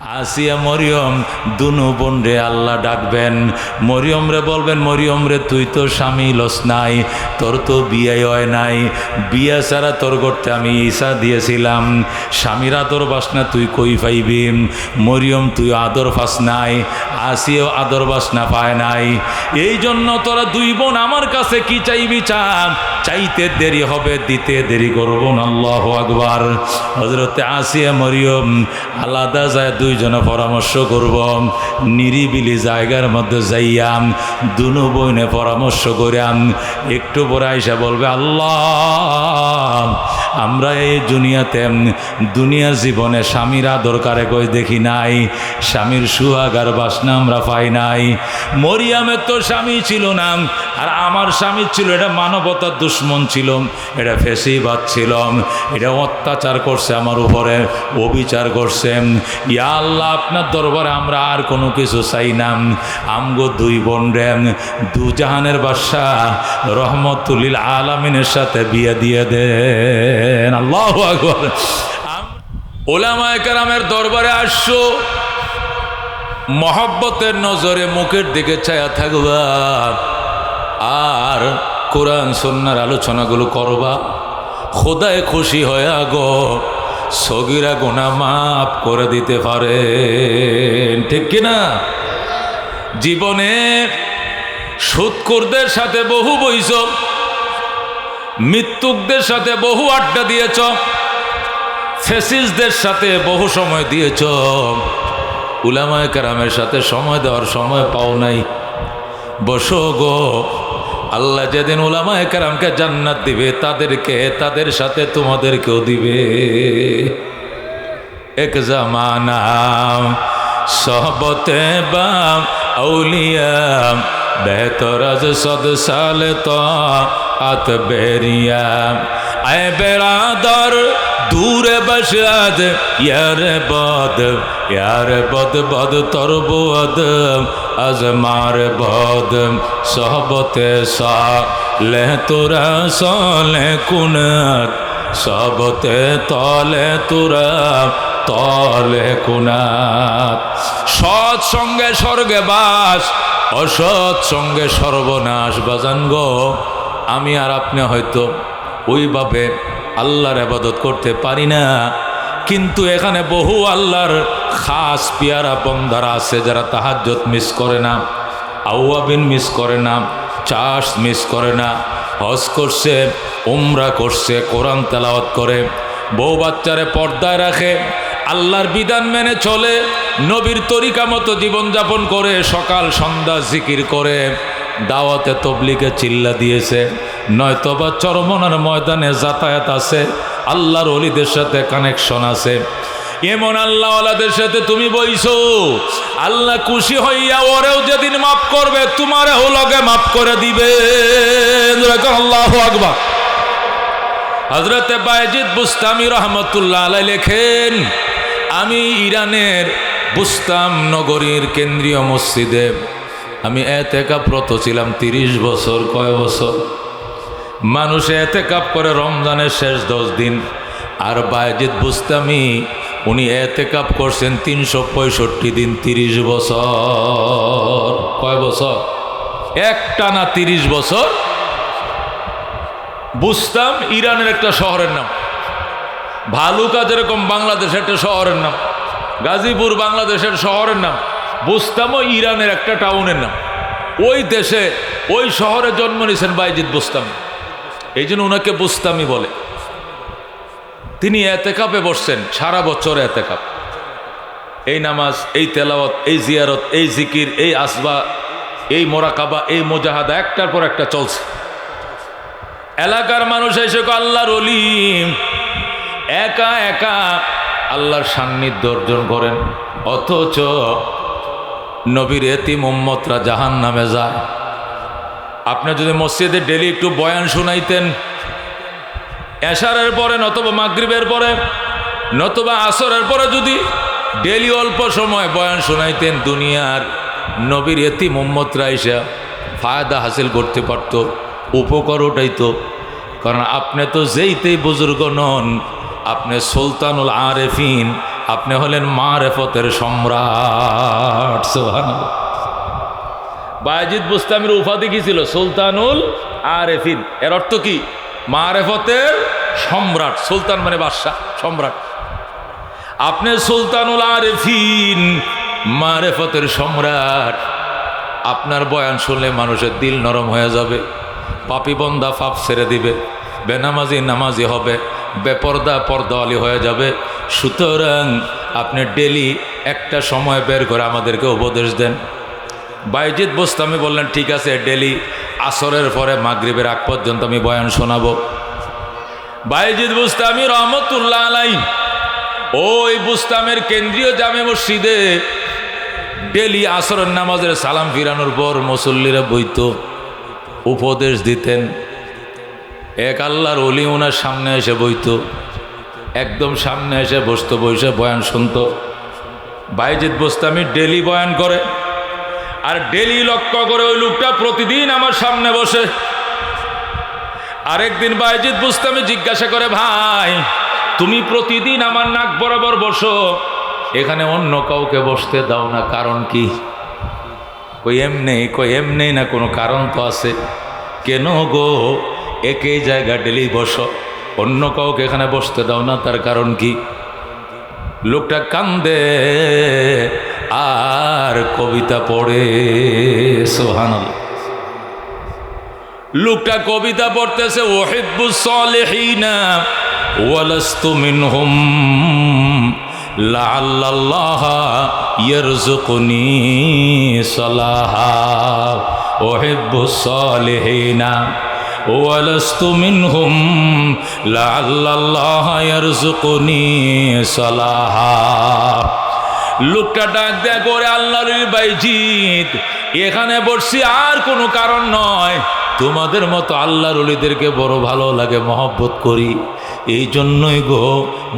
আসিয়া মরিয়ম দুনু বোন রে আল্লাহ ডাকবেন, মরিয়ম রে বলবেন, মরিয়ম রে তুই তো স্বামী লস নাই, তোর তো বিয়ে হয় নাই, বিয়ে ছাড়া তোর করতে আমি ঈসা দিয়েছিলাম, স্বামীর আদর বাসনা তুই কই পাইবি? মরিয়ম তুই আদর পাস নাই, আসিয়াও আদর বাসনা পায় নাই, এই জন্য তোরা দুই বোন আমার কাছে কি চাইবি চা, চাইতে দেরি হবে, দিতে দেরি করবো না। আল্লাহু আকবার। হযরতে আসিয়া মরিয়ম আলাদা যায় দুইজনে পরামর্শ করব, নিরিবিলি জায়গার মধ্যে যাইয়াম দুনু বইনে পরামর্শ করিয়াম, একটু পরে আইসা বলবে, আল্লাহ আমরা এই দুনিয়ার জীবনে স্বামীর আদর কারে কই দেখি নাই, স্বামীর সুহাগার বাসনা আমরা পাই নাই। মরিয়ামের তো স্বামী ছিল না, আর আমার স্বামী ছিল, এটা মানবতার দুশ্মন ছিল, এটা ফেসিবাদ ছিল, এটা অত্যাচার করছে আমার উপরে, অবিচার করছে। ইয়া আল্লাহ আপনার দরবারে আমরা আর কোনো কিছু চাই না, আমগো দুই বোন রে দু জাহানের বাদশাহ রহমতুল্লিল আলামিনের সাথে বিয়ে দিয়ে দেন। আল্লাহু আকবার। ওলামায়ে কেরামের দরবারে আসছো, মহব্বতের নজরে মুখের দিকে ছায়া থাকবা, আর কোরআন সুন্নাহর আলোচনাগুলো করবা, খোদায় খুশি হয়ে গো সগীরা গুনাহ মাফ করে দিতে পারে, ঠিক কিনা? জীবনে সুদখোরদের সাথে বহু বইছ, মৃত্যুকদের সাথে বহু আড্ডা দিয়েছ, ফেসিস্টদের সাথে বহু সময় দিয়েছ, উলামায়ে কেরামের সাথে সময় দেওয়ার সময় পাও নাই। বসো গো, আল্লাহ যেদিন উলামায়ে কেরামকে জান্নাত দিবে, তাদের সাথে তোমাদেরকেও দিবে। এক জামানা সহবতে বা আউলিয়া বেহতর আজ 100 সাল তো আত বেরিয়া আয় বেরাদর দূরে বসাদ ইয়ার বদ বদ তর বদ আজমার বদ সহবতে সালে তোরা সালে কুনাত সহবতে তলে তোরা তলে কুনাত। সৎ সঙ্গে স্বর্গে বাস, অসৎ সঙ্গে সর্বনাশ। বাজান গো, আমি আর আপনি হয়তো ওইভাবে আল্লাহর ইবাদত করতে পারি না, কিন্তু এখানে বহু আল্লাহর খাস পিয়ারা বন্দারা আছে যারা তাহাজ্জুদ মিস করে না, আওয়াবিন মিস করে না, চাষ মিস করে না, হজ করছে, উমরা করছে, কোরআন তেলাওয়াত করে, বউ বাচ্চারে পর্দায় রাখে, আল্লাহর বিধান মেনে চলে, নবীর তরিকা মতো জীবনযাপন করে, সকাল সন্ধ্যা জিকির করে, দাওয়াতে তবলিগে চিল্লা দিয়েছে, নয়তোবা চরমনার ময়দানে যাতায়াত আছে, আল্লাহর ওলিদের সাথে কানেকশন আছে। এমন আল্লাহওয়ালাদের সাথে তুমি বইছো, আল্লাহ খুশি হইয়া ওরেও যেদিন মাফ করবে, তোমারেও লগে মাফ করে দিবে। আল্লাহু আকবার। হযরতে বায়েজিদ বুস্তামি রহমতুল্লাহ আলাইহি লেখেন, আমি ইরানের বুস্তাম নগরীর কেন্দ্রীয় মসজিদে আমি এতেকাফরত ছিলাম 30 বছর। কয় বছর? মানুষে এতেকাফ করে রমজানের শেষ 10 দিন, আর বায়েজিদ বুস্তামি উনি এতেকাফ করছেন 365 দিন, 30 বছর। কয় বছর? একটানা 30 বছর। বুস্তাম ইরানের একটা শহরের নাম, ভালুকা যেরকম বাংলাদেশের একটা শহরের নাম, গাজীপুর বাংলাদেশের শহরের নাম, বুস্তামও ইরানের একটা টাউনের নাম। ওই দেশে ওই শহরে জন্ম নিয়েছেন বায়েজিদ বুস্তামি, এই জন্য ওনাকে বুস্তামি বলে। তিনি এতেকাফে বসছেন সারা বছর। এতেকাফ, এই নামাজ, এই তেলাওয়াত, এই জিয়ারত, এই জিকির, এই আসবা, এই মোরাকাবা, এই মুজাহাদা একটার পর একটা চলছে। এলাকার মানুষ এসে আল্লাহর ওলি একা একা আল্লাহর সান্নিধ্য অর্জন করেন, অথচ নবীর এতিম উম্মতরা জাহান্নামে যায়। আপনি যদি মসজিদে ডেলি একটু বয়ান শুনাইতেন, এশারের পরে নতুবা মাগরিবের পরে নতুবা আসরের পরে যদি ডেলি অল্প সময় বয়ান শুনাইতেন, দুনিয়ার নবীর এতিম উম্মতরা এসে ফায়দা হাসিল করতে পারত, উপকার উঠাইতো। কারণ আপনি তো যেইতেই বুজুর্গ নন, আপনি সুলতানুল আরেফিন আপনি হলেন মারেফতের সম্রাট। সুবহানাল্লাহ। বায়েজিদ বুস্তামির উপাধি কি ছিল? সুলতানুল আরেফিন। এর অর্থ কি? মারেফতের সম্রাট। সুলতান মানে বাদশা, সম্রাট। আপনি সুলতানুল আরেফিন, মারেফতের সম্রাট। আপনার বয়ান শুনলে মানুষের দিল নরম হয়ে যাবে, পাপী বন্দা পাপ ছেড়ে দিবে, বেনামাজি নামাজি হবে, বেপর্দা পর্দাওয়ালি হয়ে যাবে। সুতরাং আপনি ডেলি একটা সময় বের করে আমাদেরকে উপদেশ দেন। বায়েজিদ বুস্তামি বললেন, ঠিক আছে, ডেলি আসরের পরে মাগরিবের আগ পর্যন্ত আমি বয়ান শোনাবো। বায়েজিদ বুস্তামি রহমতুল্লাহ আলাইহি ওই বুস্তামের কেন্দ্রীয় জামে মসজিদে ডেলি আসরের নামাজের সালাম ফিরানোর পর মুসল্লিরা বইত, উপদেশ দিতেন। এক আল্লাহর ওলি ওনার সামনে এসে বইত, একদম সামনে এসে বসতো, বসে বয়ান শুনতো। বায়েজিদ বুস্তামি ডেলি বয়ান করে, আর ডেলি লক্ষ্য করে ওই লোকটা প্রতিদিন আমার সামনে বসে। আরেকদিন বায়েজিদ বুস্তামি জিজ্ঞাসা করে, ভাই তুমি প্রতিদিন আমার নাক বরাবর বসো, এখানে অন্য কাউকে বসতে দাও না, কারণ কি? কই এমনি না, কোনো কারণ তো আছে। কেন গো, একই জায়গা ডেলি বসো, অন্য কাউকে এখানে বসতে দাও না, তার কারণ কি? লোকটা কান্দে আর কবিতা পড়ে। সুবহানাল্লাহ। লোকটা কবিতা পড়তেছে, উহিব্বুস সালিহিনা ওয়ালাস্তু মিনহুম লাআল্লাল্লাহ ইয়ারযুকুনি সালাহা। উহিব্বুস সালিহিনা ওয়ালাস্তু মিনহুম লাআল্লাল্লাহ ইয়ারযুকুনি সালাহা। লোকটা ডাক দেয়া করে, আল্লাহর বায়েজিদ, এখানে বসছি আর কোনো কারণ নয়, তোমাদের মতো আল্লাহর ওলিদেরকে বড় ভালো লাগে, মহব্বত করি, এই জন্যই গো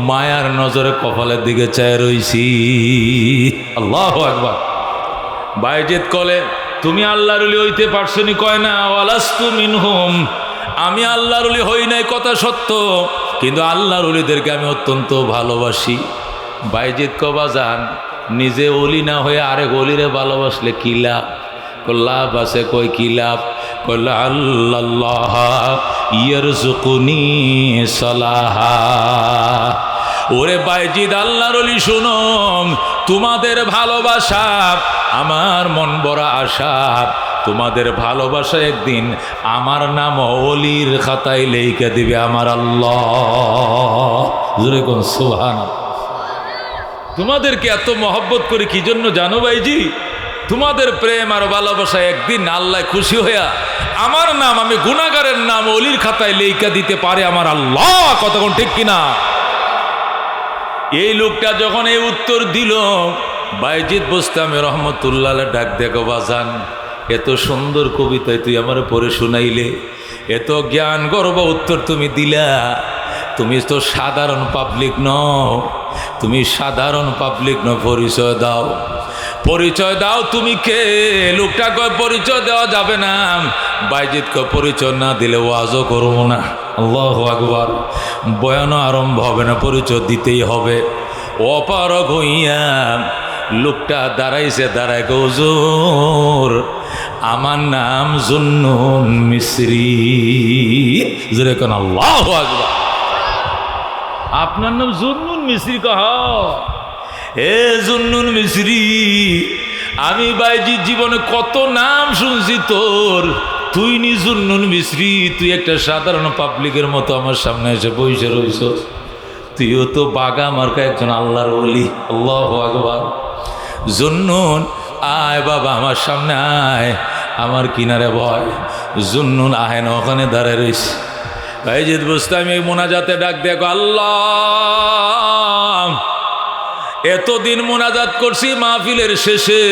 মায়ার নজরে কপালের দিকে চায় রইছি। আল্লাহু আকবার। বায়েজিদ কলে, তুমি আল্লাহর ওলি হইতে পারছনি? কয় না, ওয়ালাস্তু মিনহুম, আমি আল্লাহর ওলি হই নাই কথা সত্য, কিন্তু আল্লাহর ওলিদেরকে আমি অত্যন্ত ভালোবাসি। বায়েজিদ কবাজান, নিজে ওলি না হয়ে আরেক ওলিরে ভালোবাসলে কি লাভ? লাভ আছে। কই কি লাভ? কইল আল্লাহ ইয়ারযুকুনি সালাহা। ওরে বায়েজিদ, আল্লাহর ওলি শুনো, তোমাদের ভালোবাসা আমার মন বড় আশা, তোমাদের ভালোবাসা একদিন আমার নাম ওলির খাতায় লেখা দিবে আমার আল্লাহ। জোরে কোন সুবহানাল্লাহ। তোমাদেরকে এত মহব্বত করি কি জন্য জানো ভাইজি? তোমাদের প্রেম আর ভালোবাসা একদিন আল্লাহ খুশি হইয়া আমার নাম, আমি গুনাহগারের নাম ওলির খাতায় লেখা দিতে পারে আমার আল্লাহ। কতক্ষণ ঠিক কিনা? এই লোকটা যখন এই উত্তর দিল, বায়েজিদ বুস্তামি রহমতুল্লাহ ডাক দেখো, বাজান, এত সুন্দর কবিতায় তুই আমার পড়ে শুনাইলে, এত জ্ঞান গর্ব উত্তর তুমি দিলা, তুমি তো সাধারণ পাবলিক নও, তুমি সাধারণ পাবলিক নও, পরিচয় দাও, পরিচয় দাও, তুমি কে? লোকটা কয়, পরিচয় দেওয়া যাবে না। বায়েজিদ কয়, পরিচয় না দিলে ওয়াজও করবো না। আল্লাহু আকবার। বয়ানও আরম্ভ হবে না, পরিচয় দিতেই হবে। অপারগ হইয়া লোকটা দাঁড়াইছে, দাঁড়ায়, হুজুর আমার নাম জুন্নুন মিসরি। যেরকম আল্লাহু আকবার। আপনার নাম জুন্নুন মিসরি? কহ, হে জুন্নুন মিসরি, আমি বায়েজিদ জীবনে কত নাম শুনছি তোর, তুই নি জুন্নুন মিসরি, তুই একটা সাধারণ পাবলিকের মতো আমার সামনে এসে বসে রইছ, তুইও তো বাগা মার্কা একজন আল্লাহর ওলি। আল্লাহু আকবার। জুন্নুন, আয় বাবা আমার সামনে আয়, আমার কিনারে ভয়। জুন্নুন আহে না, ওখানে দাঁড়ায় রইছে। বায়েজিদ বুস্তামি মোনাজাতে ডাক দেখো, আল্লাহ এতদিন মোনাজাত করছি মাহফিলের শেষে,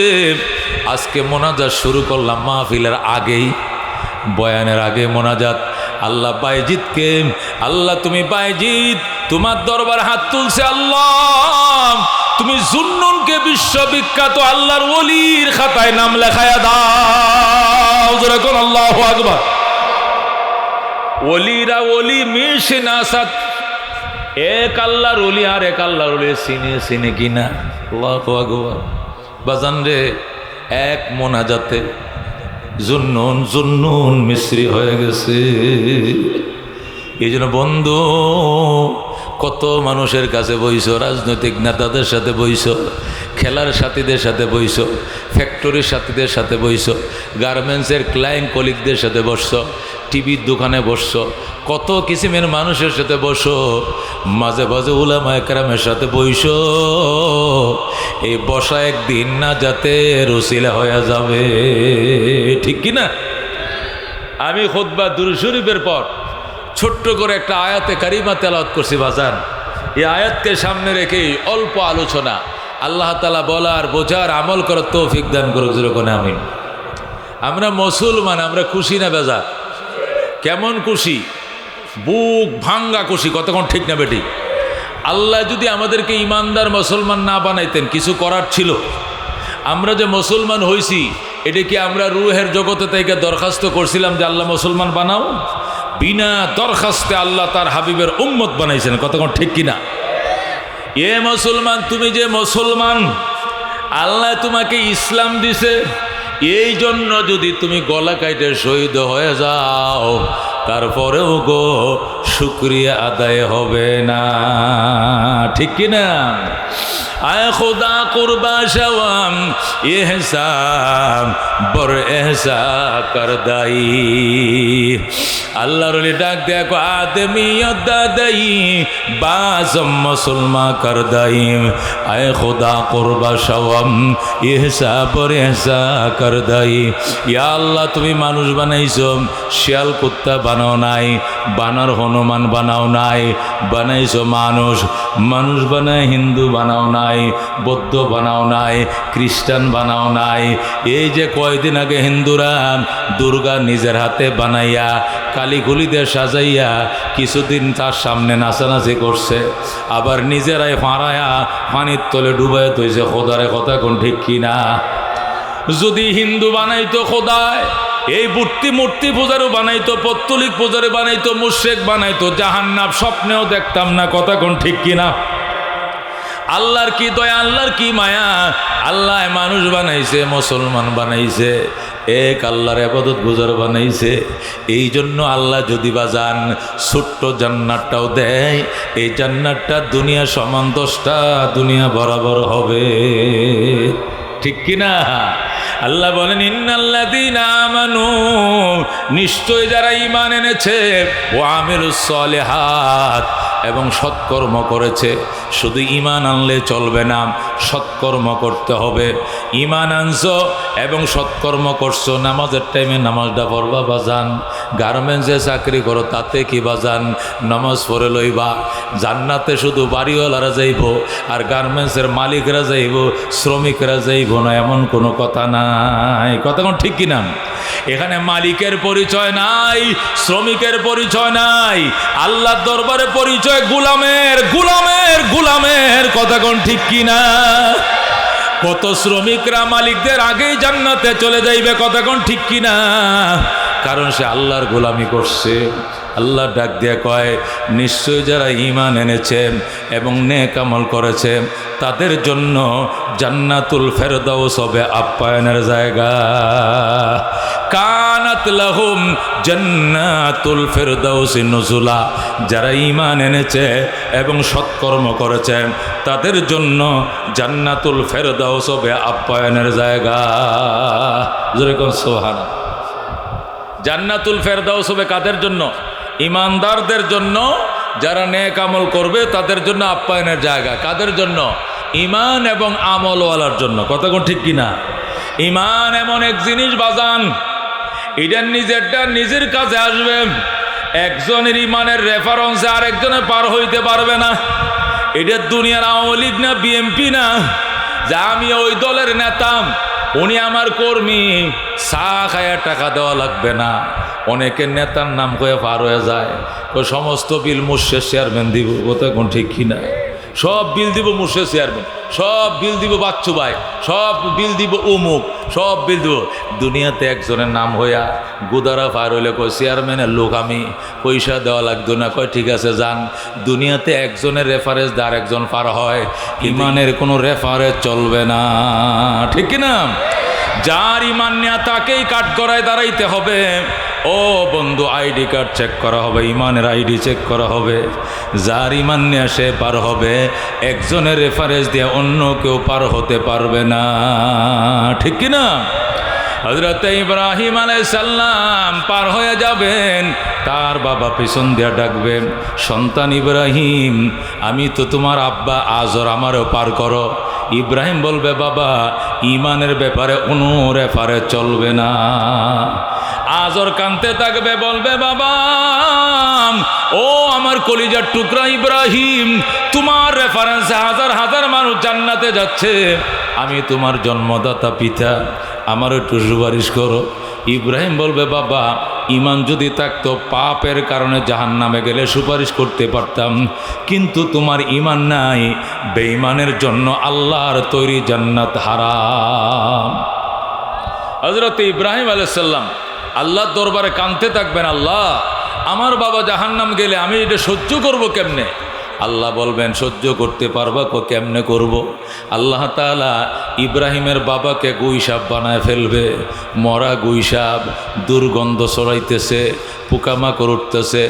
আজকে মোনাজাত শুরু করলাম মাহফিলের আগেই, বয়ানের আগে মোনাজাত। আল্লাহ বায়েজিদকে, আল্লাহ তুমি বায়েজিদ তোমার দরবার হাত তুলছে, আল্লাহ তুমি জুন্নুনকে বিশ্ববিখ্যাত আল্লাহর ওলির খাতায় নাম লেখায়া দাও। যেরকম আল্লাহু আকবার। ওলিরা ওলি মিশে না সাথ, এক আল্লাহর ওলি আর এক আল্লাহর ওলি চিনে কিনা। আল্লাহু আকবার। বাজান রে, এক মোনাজাতে জুন্নুন মিস্রি হয়ে গেছে। এই জন্য বন্ধু, কত মানুষের কাছে বইছো, রাজনৈতিক নেতাদের সাথে বইছো, খেলার সাথীদের সাথে বইছো, ফ্যাক্টরির সাথীদের সাথে বইছো, গার্মেন্টসের ক্লায়েন্ট কলিগদের সাথে বসছো, টিভির দোকানে বসছো, কত কিসিমের মানুষের সাথে বসো, মাঝে মাঝে উলামা একরামের সাথে বইছো। এই বসা একদিন না যাতে রসিলা হয়ে যাবে, ঠিক কিনা? আমি খুতবা দুরূদ শরীফের পর ছোট্ট করে একটা আয়াতে কারিমা তেলাওয়াত করছি বাজান। এই আয়াতকে সামনে রেখেই অল্প আলোচনা। আল্লাহ তাআলা বলার, বোঝার, আমল করার তৌফিক দান করুক, যেরকম আমিন। আমরা মুসলমান, আমরা খুশি না বেজার? কেমন খুশি? বুক ভাঙ্গা খুশি। কতক্ষণ ঠিক না বেটি? আল্লাহ যদি আমাদেরকে ইমানদার মুসলমান না বানাইতেন, কিছু করার ছিল? আমরা যে মুসলমান হইছি, এটা কি আমরা রুহের জগতে থেকে দরখাস্ত করছিলাম যে আল্লাহ মুসলমান বানাও? বিনা দরখাস্তে আল্লাহ তার হাবিবের উম্মত বানাইছেন। কতক্ষণ ঠিক কিনা? এ মুসলমান, তুমি যে মুসলমান, আল্লাহ তোমাকে ইসলাম দিছে, এই জন্য যদি তুমি গলা কাইটে শহীদ হয়ে যাও, তারপরেও গো শুকরিয়া আদায় হবে না, ঠিক কিনা? আয় খোদা কুরবা শাওয়াম ইহসান বর এহসা করদাই। আল্লাহর ওলি ডাক দেখো, আদমিয়ত দাদাই বাজম মুসলমান করদাই। আয় খোদা কুরবা শাওয়াম ইহসা বর এহসা করদাই। ইয়া আল্লাহ, তুমি মানুষ বানাইছো, শিয়াল কুত্তা বানাও নাই, বানর হনুমান বানাও নাই, বানাইছো মানুষ। মানুষ বানায় হিন্দু বানাও নাই, বৌদ্ধ বানাও নাই, খ্রিস্টান বানাও নাই। এই যে কয়দিন আগে হিন্দুরা দুর্গা নিজের হাতে বানাইয়া কালীগুলিতে সাজাইয়া কিছুদিন তার সামনে নাচানাচি করছে, আবার নিজেরাই ফাঁড়ায়া পানির তলে ডুবাই তৈছে। খোদারে কথা কোন ঠিক কিনা? যদি হিন্দু বানাইতো খোদায়, এই মূর্তি পূজারও বানাইতো, পত্তলিক পূজারে বানাইতো, মুশরিক বানাইতো, জাহান্নাম স্বপ্নেও দেখতাম না। কথা কোন ঠিক কিনা? আল্লাহর কি দয়া, আল্লাহর কি মায়া! আল্লাহ মানুষ বানাইছে, মুসলমান বানাইছে, এক আল্লাহর ইবাদত গুজার বানাইছে। এই জন্য আল্লাহ যদি বাজান ছোট্ট জান্নাতটাও দেয়, এই জান্নাতটা দুনিয়া সমান 10টা দুনিয়া বরাবর হবে, ঠিক কিনা? আল্লাহ বলেন, ইন্নাল্লাযীনা আমানু, নিশ্চয় যারা ঈমান এনেছে, ওয়া আমিলুস সালিহাত, এবং সৎকর্ম করেছে। শুধু ঈমান আনলে চলবে না, সৎকর্ম করতে হবে। ঈমান আনছো এবং সৎকর্ম করছো, নামাজের টাইমে নামাজটা পড়বা বাজান। গার্মেন্টসে চাকরি করো, তাতে কি বাজান? নামাজ পড়ে লইবা। জান্নাতে শুধু বাড়িওয়ালারা যাইব আর গার্মেন্টসের মালিকরা যাইব, শ্রমিকরা যাইব না, এমন কোনো কথা নাই। কথা কোন ঠিক কিনা? এখানে মালিকের পরিচয় নাই, শ্রমিকের পরিচয় নাই, আল্লাহর দরবারে পরিচয় গোলামের, গোলামের, গোলামের। কথা কোন ঠিক কিনা? কত শ্রমিকরা মালিকদের আগেই জান্নাতে চলে যাইবে। কথা কোন ঠিক কিনা? কারণ সে আল্লাহর গোলামি করছে। আল্লাহ ডাক দিয়ে কয়, নিশ্চয় যারা ঈমান এনেছে এবং নেক আমল করেছে, তাদের জন্য জান্নাতুল ফেরদাউস হবে আপ্যায়নের জায়গা। কানাত লাহুম জান্নাতুল ফেরদাউস নুজুলা। যারা ঈমান এনেছে এবং সৎকর্ম করেছে, তাদের জন্য জান্নাতুল ফেরদাউস হবে আপ্যায়নের জায়গা। যেরকম সুবহানাল্লাহ। জান্নাতুল ফেরদাউস হবে কাদের জন্য? ঈমানদারদের জন্য। যারা নেক আমল করবে তাদের জন্য আপ্যায়নের জায়গা। কাদের জন্য? ঈমান এবং আমলওয়ালার জন্য। কথা কোন ঠিক কিনা? ঈমান এমন এক জিনিস বাজান, এটা নিজেরটা নিজের কাছে আসবে। একজনের ঈমানের রেফারেন্সে আরেকজনে পার হইতে পারবে না। এটা দুনিয়ার আওয়ামী লীগ না বিএনপি না, যা আমি ওই দলের নেতা, উনি আমার কর্মী, চা খায়া টাকা দেওয়া লাগবে না। অনেকের নেতার নাম কয়ে পার হয়ে যায়, ওই সমস্ত বিল মুর্শেদ চেয়ারম্যান দিব। কথা কোন ঠিক কিনা? সব বিল দিব মুর্শেদ চেয়ারম্যান, সব বিল দিব বাচ্চু ভাই, সব বিল দিব অমুক, সব বিল দিব। দুনিয়াতে একজনের নাম হইয়া গুদারা পার হইলে কয় চেয়ারম্যানের লোক আমি, পয়সা দেওয়া লাগতো না, কয় ঠিক আছে যান। দুনিয়াতে একজনের রেফারেন্স আর একজন পার হয়, ইমানের কোনো রেফারেন্স চলবে না, ঠিক কিনা? যার ইমান নেয়া তাকেই কাঠগড়ায় দাঁড়াইতে হবে। ও বন্ধু, আইডি কার্ড চেক করা হবে, ইমানের আইডি চেক করা হবে। যার ইমান নিয়ে সে পার হবে, একজনের রেফারেন্স দিয়ে অন্য কেউ পার হতে পারবে না, ঠিক কিনা? হযরত ইব্রাহিম আলাইহিস সালাম পার হয়ে যাবেন, তার বাবা পিছন দিয়ে ডাকবেন, সন্তান ইব্রাহিম আমি তো তোমার আব্বা আজর, আমারও পার করো। ইব্রাহিম বলবে বাবা ইমানের ব্যাপারে কোনো রেফারে চলবে না। আজর কানতে থাকবে, বলবে বাবা ও আমার কলিজার টুকরা ইব্রাহিম, তোমার রেফারেন্সে হাজার হাজার মানুষ জান্নাতে যাচ্ছে, আমি তোমার জন্মদাতা পিতা, আমার একটু সুপারিশ করো। ইব্রাহিম বলবে বাবা ইমান যদি থাকতো পাপের কারণে জাহান্নামে গেলে সুপারিশ করতে পারতাম, কিন্তু তোমার ইমান নাই, বেঈমানের জন্য আল্লাহর তৈরি জান্নাত হারাম। হযরত ইব্রাহিম আলাইহিস সালাম আল্লাহর দরবারে কাঁদতে থাকবেন, আল্লাহ আমার বাবা জাহান্নাম গেলে আমি এটা সহ্য করব কেমনে? আল্লাহ বলবেন সহ্য করতে পারবা কেমনে করব? আল্লাহ তাআলা ইব্রাহিমের বাবাকে গুইসাপ বানায় ফেলবে, মরা গুইসাপ, দুর্গন্ধ ছড়াইতেছে, পোকামাকড় উঠতেছে,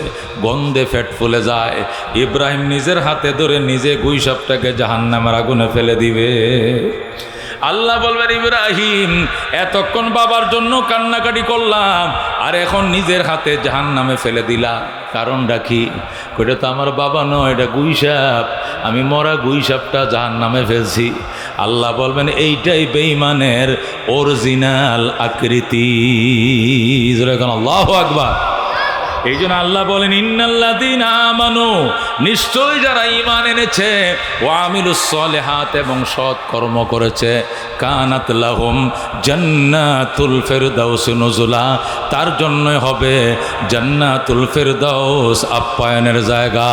গন্ধে পেট ফুলে যায়। ইব্রাহিম নিজের হাতে ধরে নিজে গুইসাপটাকে জাহান্নামের আগুনে ফেলে দিবে। আল্লাহ বলবেন ইব্রাহিম এতক্ষণ বাবার জন্য কান্নাকাটি করলাম, আর এখন নিজের হাতে জাহান্নামে ফেলে দিলা, কারণটা কি? ওটা তো আমার বাবা নয়, এটা গুইসাপ, আমি মরা গুইসাপটা জাহান্নামে ফেলছি। আল্লাহ বলবেন এইটাই বেঈমানের অরিজিনাল আকৃতি। আল্লাহু আকবার। এই জন্য আল্লাহ বলেন ইন্নাল্লাযীনা আমানু, নিশ্চয় যারা ঈমান এনেছে, ওয়া আমিলুস সলিহাত এবং সৎ কর্ম করেছে, কানাত লাহুম জান্নাতুল ফিরদাউস নুজুলা, তার জন্য হবে জান্নাতুল ফিরদাউস আপ্যায়নের জায়গা।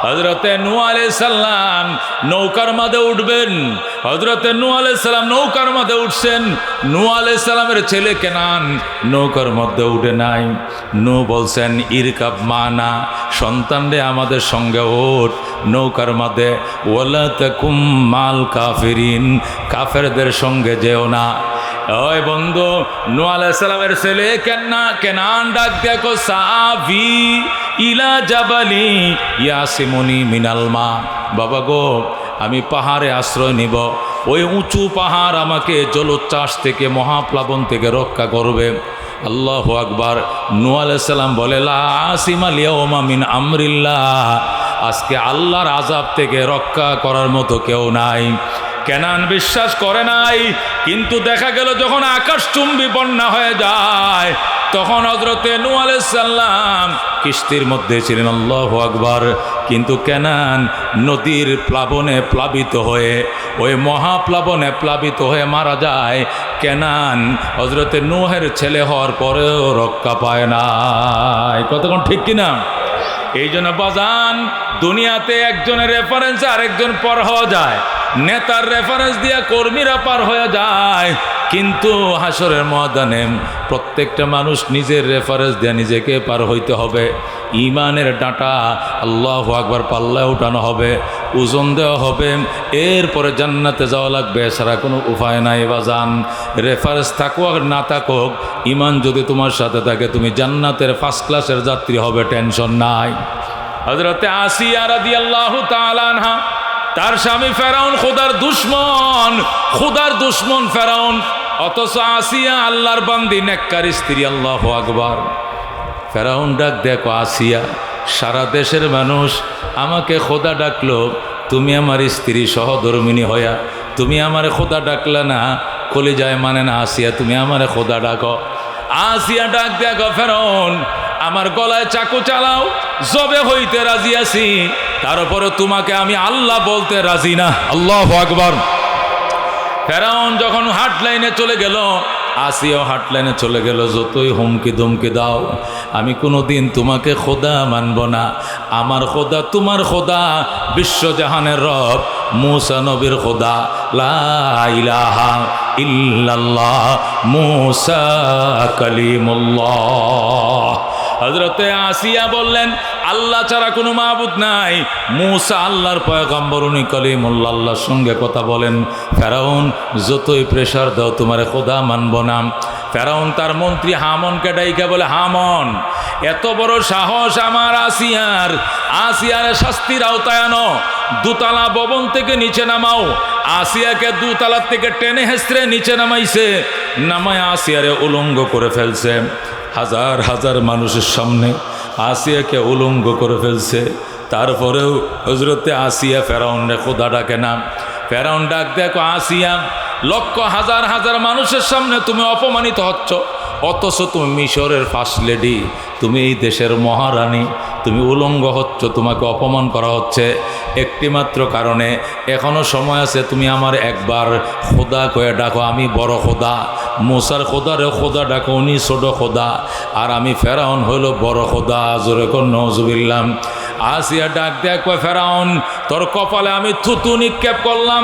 হযরতে নূহ আলাইহিস সালাম নৌকার মাঝে উঠবেন, হযরতে নূহ আলাইহিস সালাম নৌকার মধ্যে উঠছেন, নূহ আলাইহিস সালামের ছেলে কেনান নৌকার মধ্যে উঠে নাই। নূহ বলছেন ইরকাব মানা, সন্তান রে আমাদের সঙ্গে ওঠ নৌকার মধ্যে, ওয়ালা তাকুম মাল কাফিরিন, কাফেরদের সঙ্গে যেও না। ওই বন্ধু নূহ আলাইহিস সালামের ছেলে কেনান ডাক দেখো, সাবি ইলা জাবালি ইয়াসিমুনি মিনাল মা, বাবা গো আমি পাহাড়ে আশ্রয় নিব, ওই উঁচু পাহাড় আমাকে জলোচ্ছ্বাস থেকে মহাপ্লাবন থেকে রক্ষা করবে। আল্লাহু আকবার। নূহ আলাইহিস সালাম বলে লা আসিমাল ইয়াউমা মিন আমরিল্লাহ, আজকে আল্লাহর আযাব থেকে রক্ষা করার মতো কেউ নাই। কেনান বিশ্বাস করে নাই, কিন্তু দেখা গেল যখন আকাশচুম্বী বন্যা হয়ে যায়, তখন হযরতে নূহ আলাইহিস সালাম কিস্তির মধ্যে ছিলেন, আল্লাহু আকবার, কিন্তু কেনান নদীর প্লাবনে প্লাবিত হয়ে, ওই মহাপ্লাবনে প্লাবিত হয়ে মারা যায়। কেনান হযরতে নূহের ছেলে হওয়ার পরেও রক্ষা পায় না। কতক্ষণ ঠিক কিনা? এই জন্য বাজান, দুনিয়াতে একজনের রেফারেন্সে আরেকজন পার হওয়া যায়, নেতার রেফারেন্স দিয়া কর্মীরা পার হয়ে যায়, কিন্তু হাসরের ময়দানে প্রত্যেকটা মানুষ নিজের রেফারেন্স দিয়ে নিজেকে পার হইতে হবে। ইমানের ডাঁটা আল্লাহু আকবার পাল্লায় উঠানো হবে, ওজন দেওয়া হবে, এরপরে জান্নাতে যাওয়া লাগবে, এছাড়া কোনো উপায় নাই বাজান। রেফারেন্স থাকুক আর না থাকুক, ইমান যদি তোমার সাথে থাকে তুমি জান্নাতের ফার্স্ট ক্লাসের যাত্রী হবে, টেনশন নাই। হযরতে আসিয়া রাদিয়াল্লাহু তাআলা আনহা, তার স্বামী ফেরাউন খোদার দুশমন ফেরাউন, অথচ আসিয়া আল্লাহর বান্দি নেককার স্ত্রী। আল্লাহু আকবার। ফেরাউন ডাক দেখো আসিয়া, সারা দেশের মানুষ আমাকে খোদা ডাকলো, তুমি আমার স্ত্রী সহধর্মিনী হইয়া তুমি আমারে খোদা ডাকলা না, কলিজায় মানে না আসিয়া, তুমি আমারে খোদা ডাকো। আসিয়া ডাক দেখো ফেরাউন, আমার গলায় চাকু চালাও, জবে হইতে রাজি আছি, তারপরে তোমাকে আমি আল্লাহ বলতে রাজি না। আল্লাহু আকবার। ফেরাউন যখন হাট লাইনে চলে গেল, আসিয়াও হাটলাইনে চলে গেল, যতই হুমকি ধমকি দাও আমি কোনো দিন তোমাকে খোদা মানব না। আমার খোদা তোমার খোদা, বিশ্বজাহানের রব, মূসা নবীর খোদা, লা ইলাহা ইল্লাল্লাহ মূসা কালিমুল্লাহ। হযরতে আসিয়া বললেন, আল্লাহ ছাড়া কোনো মাবুদ নাই। মূসা আল্লাহর পয়গম্বর, উনি কালিমুল্লাহ, আল্লাহর সঙ্গে কথা বলেন। ফেরাউন যতই প্রেসার দাও তোমারে খোদা মানব না। ফেরাউন তার মন্ত্রী হামনকে ডাইকা বলে, হামন এত বড় সাহস আমার আসিয়ার, আসিয়ারে শাস্তির আওতায় আনো, দুতলা ভবন থেকে নিচে নামাও। আসিয়াকে দুতলার থেকে টেনে হেসড়ে নিচে নামাইছে, নামায় আসিয়ারে উলঙ্গ করে ফেলছে। হাজার হাজার মানুষের সামনে আসিয়াকে উলঙ্গ করে ফেলছে। তারপরেও হযরতে আসিয়া ফেরাউনরে খোদা ডাকে না। ফেরাউন ডাক দেখো, আসিয়া লক্ষ হাজার হাজার মানুষের সামনে তুমি অপমানিত হচ্ছ, অথচ তুমি মিশরের ফার্স্ট লেডি, তুমি এই দেশের মহারানী, তুমি উলঙ্গ হচ্ছ, তোমাকে অপমান করা হচ্ছে একটি মাত্র কারণে। এখনো সময় আছে, তুমি আমার একবার খোদা কয়ে ডাকো, আমি বড় খোদা। মূসার খোদারে খোদা ডাকো, উনি ছোট খোদা, আর আমি ফেরাউন হইল বড় খোদা। জোরে কোন নওজুবিল্লাহ। আসিয়া ডাক দেখ, ফেরাউন তোর কপালে আমি থুতু নিক্ষেপ করলাম।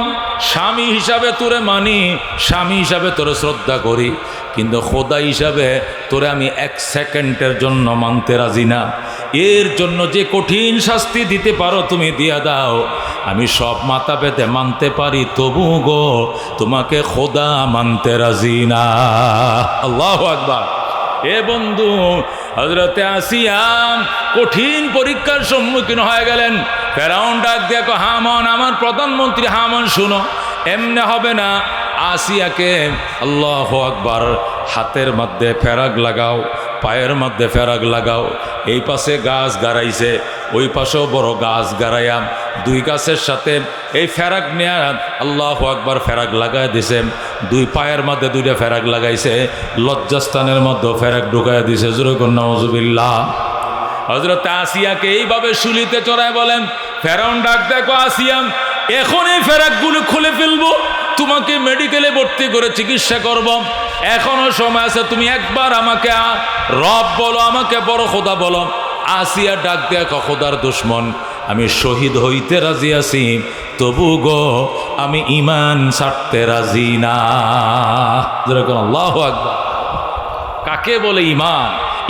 স্বামী হিসাবে তোরে মানি, স্বামী হিসাবে তোরে শ্রদ্ধা করি, কিন্তু খোদা হিসাবে তোরে আমি এক সেকেন্ডের জন্য মানতে রাজি না। এর জন্য যে কঠিন শাস্তি দিতে পারো তুমি দিয়া দাও, আমি সব মাথা পেতে মানতে পারি, তবু গো তোমাকে খোদা মানতে রাজি না। আল্লাহু আকবার। এ বন্ধু, হযরতে আসিয়া কঠিন পরীক্ষার সম্মুখীন হয়ে গেলেন। ফেরাউন ডাক দেখো, হামন আমার প্রধানমন্ত্রী, হামন শুনো, এমনে হবে না। আসিয়াকে আল্লাহু আকবার, হাতের মধ্যে ফেরাক লাগাও, পায়ের মধ্যে ফেরাক লাগাও। এই পাশে গাছ গাড়াইছে, ওই পাশেও বড় গাছ গাড়াইয়া দুই গাছের সাথে এই ফেরাক নিয়ে আল্লাহু আকবার ফেরাক লাগাই দিছে। দুই পায়ের মধ্যে দুইটা ফেরাক লাগাইছে, লজ্জাস্থানের মধ্যে ফেরাক ঢুকাই দিছে। জোরে কোন নাউজুবিল্লাহ। হযরত আসিয়াকে এইভাবে শুলিতে চড়ায় বলেন, ফেরাউন ডাক দেখো, আসিয়া এখন এই ফেরাকগুলো খুলে ফেলবো, তোমাকে মেডিকেলে ভর্তি করে চিকিৎসা করব। এখনো সময় আছে, তুমি একবার আমাকে রব বলো, আমাকে বড় খোদা বলো। আসিয়া ডাক দেখো, খোদার দুশ্মন, আমি শহীদ হইতে রাজি আছি, তবু গো আমি ঈমান ছাড়তে রাজি না। যেরকম আল্লাহু আকবার। কাকে বলে ঈমান?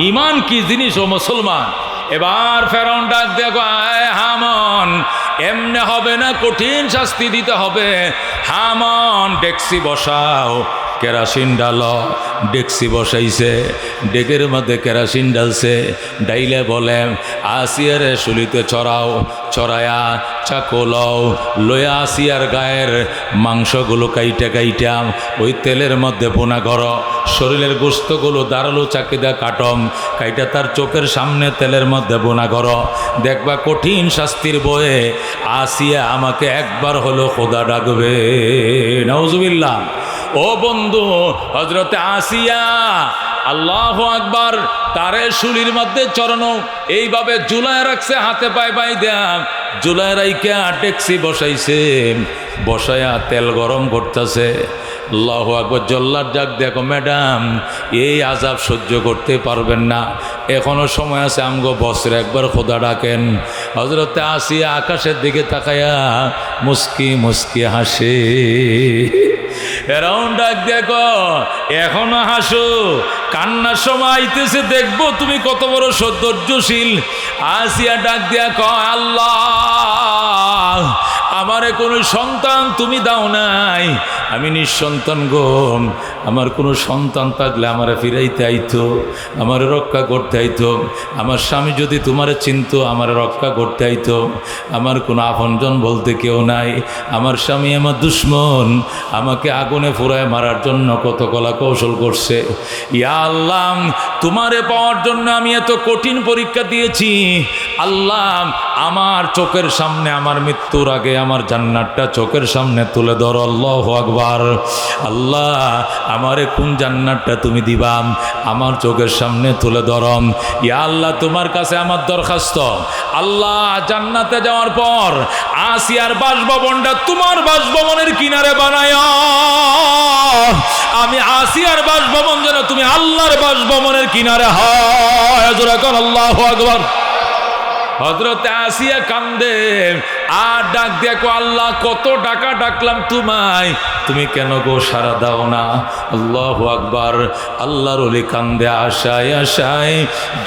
ঈমান কি জিনিস ও মুসলমান? এবার ফেরাউন ডাক দেখো, আয় হামন, এমনে হবে না, কঠিন শাস্তি দিতে হবে। হামন ডেকসি বসাও, কেরাসিন ডালো। ডেকসি বসাইছে, ডেকের মধ্যে কেরাসিন ডালছে, ডাইলে বলে, আসিয়ারে শুলিতে চড়াও, চড়ায়া চাকু লও, লয়া আসিয়ার গায়ের মাংসগুলো কাইটা কাইটা ওই তেলের মধ্যে বোনা করো, শরীরের গোস্তগুলো দাঁড়ালো চাকিদা কাটম, কাইটা তার চোখের সামনে তেলের মধ্যে বোনা করো। দেখবা কঠিন শাস্তির বয়ে আসিয়া আমাকে একবার হলো খোদা ডাকবে। নাউজুবিল্লাহ। ও বন্ধু, হযরতে আসিয়া আল্লাহু আকবার, তারে শুলির মধ্যে চড়ানো, এইভাবে জুলায় রাখছে, হাতে পায়ে বাইদা জুলায় রাইকা ডেকসি বসাইছে, বসায়া তেল গরম করতেছে। আল্লাহু আকবার। জল্লাদ ডাক দেখো, ম্যাডাম এই আযাব সহ্য করতে পারবেন না, এখনো সময় আছে, আমগো বছরে একবার খোদা ডাকেন। হযরতে আসিয়া আকাশের দিকে তাকায়া মুস্কি মুস্কি হাসে। ফেরাউন ডাক দেখো, এখনো হাসো, কান্নার সময় আইতেছে, দেখবো তুমি কত বড় ধৈর্যশীল। আসিয়া ডাক দেখো, আল্লাহ আমারে কোনো সন্তান তুমি দাও নাই, আমি নিঃসন্তান গো। আমার কোনো সন্তান থাকলে আমারে ফিরাইতে আইতো, আমার রক্ষা করতে আইতো। আমার স্বামী যদি তোমারে চিনতো, আমার রক্ষা করতে আইতো। আমার কোনো আপনজন বলতে কেউ নাই, আমার স্বামী আমার দুশ্মন, আমাকে আগুনে ফুরায় মারার জন্য কত কলা কৌশল করছে। ইয়া আল্লাহ, তোমারে পাওয়ার জন্য আমি এত কঠিন পরীক্ষা দিয়েছি। আল্লাহ আমার চোখের সামনে, আমার মৃত্যুর আগে আমার জান্নাতটা চোখের সামনে তুলে ধরো। আল্লাহু আকবার। আল্লাহ আমারে কোন জান্নাতটা তুমি দিবা, আমার চোখের সামনে তুলে ধরো। ইয়া আল্লাহ, তোমার কাছে আমার দরখাস্ত, আল্লাহ জান্নাতে যাওয়ার পর আসিয়ার বাসভবনটা তোমার বাসভবনের কিনারে বানায়, আমি আসিয়া আসিয়ার বাসভবন যেন তুমি আল্লাহর বাসভবনের কিনারে হয়। জোরে কোন আল্লাহু আকবার। হযরতে আসিয়া কান্দে আর ডাক দেখো, আল্লাহ কত টাকা ডাকলাম তোমায়, তুমি কেন গো সারা দাও না? আল্লাহু আকবার। আল্লাহর ওলি কান্দে, আশায় আশায়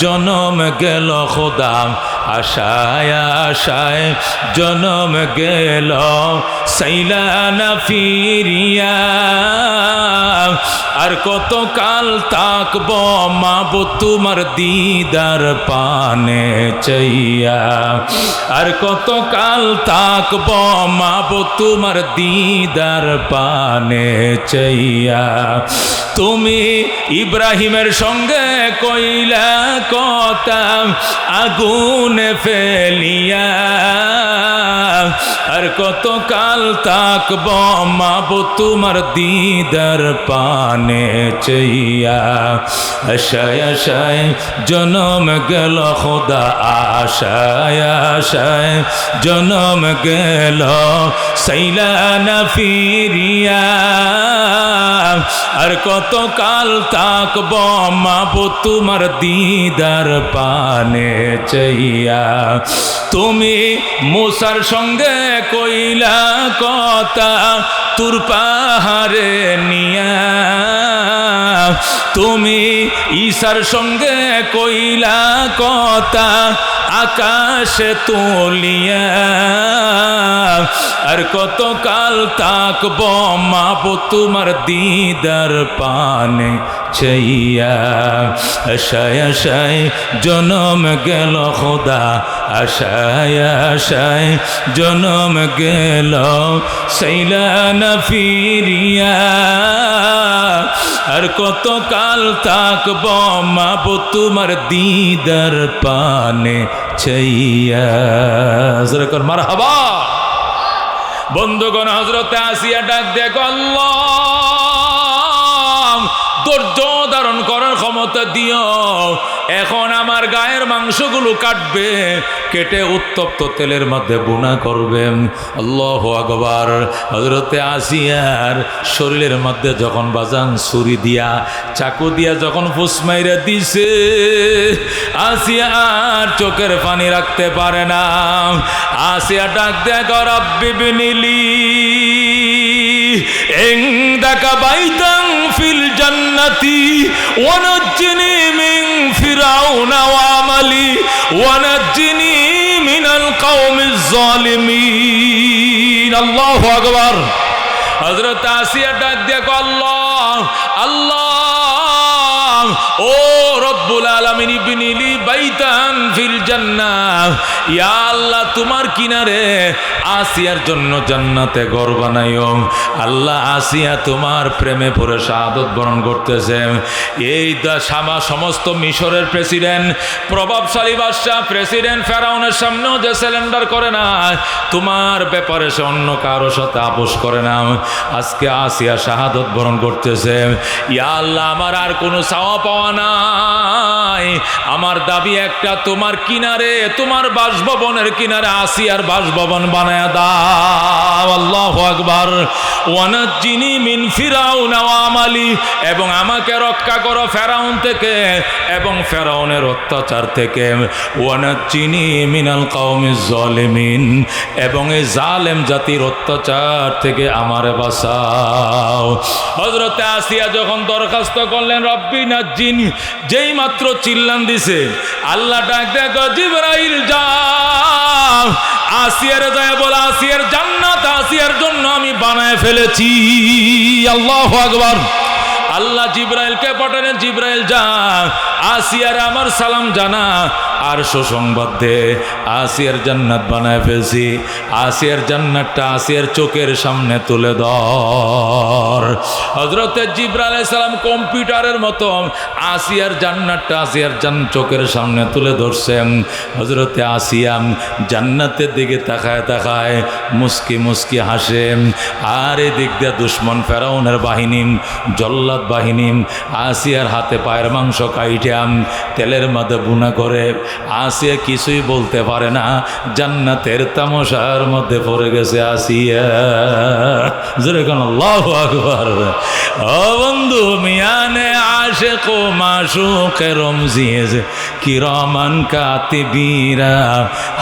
জনম গেল খোদা, আশায় আশায় জনম গেল, সাইলা না ফিরিয়া। আর কত কাল তাকব মাবো তোমার দিদার পানে চাইয়া, আর কত কাল তাকব মাবো তোমার দিদার পানে চাইয়া। তুমি ইব্রাহিমের সঙ্গে কইলা কথা আগুনে ফেলিয়া, আর কত কাল তাকব মাবো তোমার দিদার পানে চাইয়া। আশায় আশায় জনম গেল খোদা, আশায় আশায় জনম গেল, সাইলা না ফিরিয়া। আর কত কাল তাকব মাবো তোমার দিদার পানে চাইয়া। তুমি মুসার সঙ্গে কইলা কথা তুর পাহাড়ে নিয়া, তুমি ঈশার সঙ্গে কইলা কথা আকাশে তুলিয়া। আর কত কাল তাকব মাবো তোমার দিদার পানে চাইয়া। আশায় আশায় জনম গেল খোদা, আশায় আশায় জনম গেল, সাইলা না ফিরিয়া। আর কত কাল তাকব মাবো তোমার দিদার পানে চাইয়া। মারহাবা। বন্ধুগণ, হযরতে আসিয়া ডাক দেখো, আল্লাহ ধৈর্য ধারণ করার ক্ষমতা দিও। এখন আমার গায়ের মাংসগুলো কাটবে, কেটে উত্তপ্ত তেলের মধ্যে বুনা করবেন। আল্লাহু আকবার। হযরতে আসিয়ার শরীরের মধ্যে যখন বাজান ছুরি দিয়া চাকু দিয়া যখন ফুস মাইরা দিছে, আসিয়া আর চোখের পানি রাখতে পারে না। আসিয়া ডাক দেখো, রাব্বি বিনিলি ইনদাকা বাইতান ফিল জান্নাতি ওয়া নাজ্জিনি মিন ফিরাউনা ওয়া আমালি ওয়া নাজ্জিনি মিনাল কওমিজ জালিমিন। আল্লাহু আকবার। হযরত আসিয়া ডাক দেখো, আল্লাহ আল্লাহ, ও রব্বুল আলামিন, ইবনিলি বাইতান ফিল জান্নাহ, ইয়া আল্লাহ তোমার কিনারে আসিয়ার জন্য জান্নাতে ঘর বানাইও। আল্লাহ আসিয়া তোমার প্রেমে পড়ে শাহাদত বরণ করতেছে। এই সমস্ত মিশরের প্রেসিডেন্ট, প্রভাবশালী বাদশাহ প্রেসিডেন্ট ফেরাউনের সামনেও যে সিলিন্ডার করে না, তোমার ব্যাপারে সে অন্য কারোর সাথে আপোষ করে না। আজকে আসিয়া শাহাদত বরণ করতেছে। ইয়া আল্লাহ, আমার আর কোনো চাওয়া পাওয়া নাই, আমার দাবি একটা, তোমার কিনারে, তোমার বাসভবনের কিনারে আসিয়ার বাসভবন বানায়া দাও। আল্লাহু আকবার। ওয়ানাজ্জিনি মিন ফিরাউনা ওয়া আমালি, এবং আমাকে রক্ষা করো ফেরাউন থেকে এবং ফেরাউনের অত্যাচার থেকে। ওয়ানাজ্জিনি মিনাল কওমিজ জালিমিন, এবং এই জালেম জাতির অত্যাচার থেকে আমারে বাঁচাও। হযরতে আসিয়া যখন দরখাস্ত করলেন রব্বি নাজ্জিনি, যেই মাত্র চিল্লান দিছে, আল্লাহ ডাক দেখো, জিবরাইল যাও, আসিয়ার যায় বলা, আসিয়ার জান্নাত আসিয়ার জন্য আমি বানায় ফেলেছি। আল্লাহু আকবার। আল্লাহ জিবরাইলকে পাঠালেন, জিবরাইল যা আসিয়ার আমার সালাম জানা আর সুসংবাদ দে, আসিয়ার জান্নাত বানায় ফেলছি। আসিয়ার জান্নাতটা আসিয়ার চোখের সামনে তুলে ধর। হযরতে জিবরাইল আলাইহিস সালাম কম্পিউটারের মতো আসিয়ার জান্নাতটা আসিয়ার চোখের সামনে তুলে ধরছেন। হযরতে আসিয়া জান্নাতের দিকে তাকায় তাকায় মুস্কি মুস্কি হাসে। আর এদিক দিয়ে দুশ্মন ফেরাউনের বাহিনী, জল্লাদ বাহিনী আসিয়ার হাতে পায়ের মাংস কাইটাম তেলের মধ্যে বুনা করে। আসিয়া কিছুই বলতে পারে না, জান্নাতের তামাশার মধ্যে পড়ে গেছে আসিয়া। যেরকম আল্লাহু আকবার। ও বন্ধু মিয়ানে আশিক ও মাশুকে রমজিজ কিরামান কাতিবিরা